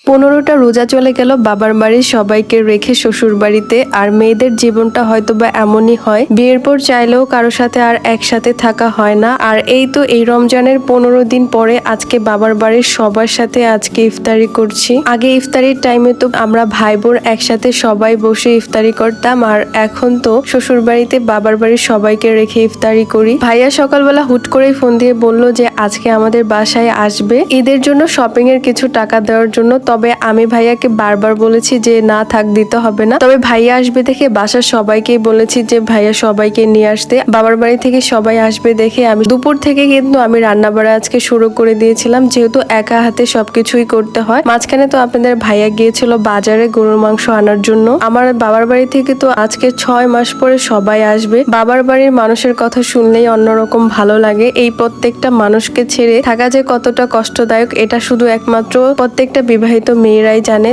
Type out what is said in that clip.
15টা রোজা চলে গেল বাবার বাড়ির সবাইকে রেখে শ্বশুর বাড়িতে। আর মেয়েদের জীবনটা হয়তো বা এমনই হয়, বিয়ের পর চাইলেও কারোর সাথে আর একসাথে থাকা হয় না। আর এই তো এই রমজানের 15 দিন পরে আজকে বাবার বাড়ির সবার সাথে আজকে ইফতারি করছি। আগে ইফতারির টাইমে তো আমরা ভাই বোন একসাথে সবাই বসে ইফতারি করতাম, আর এখন তো শ্বশুর বাড়িতে বাবার বাড়ির সবাইকে রেখে ইফতারি করি। ভাইয়া সকালবেলা হুট করেই ফোন দিয়ে বলল যে আজকে আমাদের বাসায় আসবে ঈদের জন্য শপিং এর কিছু টাকা দেওয়ার জন্য। তবে আমি ভাইয়াকে বারবার বলেছি যে না থাক, দিতে হবে না। তবে ভাইয়া আসবে দেখে বাসার সবাইকেই বলেছি যে ভাইয়া সবাইকে নিয়ে আসতে। বাবার বাড়ি থেকে সবাই আসবে দেখে আমি দুপুর থেকে কিন্তু আমি রান্না বাড়া আজকে শুরু করে দিয়েছিলাম, যেহেতু একা হাতে সবকিছুই করতে হয়। মাঝখানে তো আপনাদের ভাইয়া গিয়েছিল বাজারে গরুর মাংস আনার জন্য। আমার বাবার বাড়ি থেকে তো আজকে 6 মাস পরে সবাই আসবে। বাবার বাড়ির মানুষের কথা শুনলেই অন্যরকম ভালো লাগে। এই প্রত্যেকটা মানুষকে ছেড়ে থাকা যে কতটা কষ্টদায়ক, এটা শুধু একমাত্র প্রত্যেকটা বিবাহিত মেয়েরাই জানে।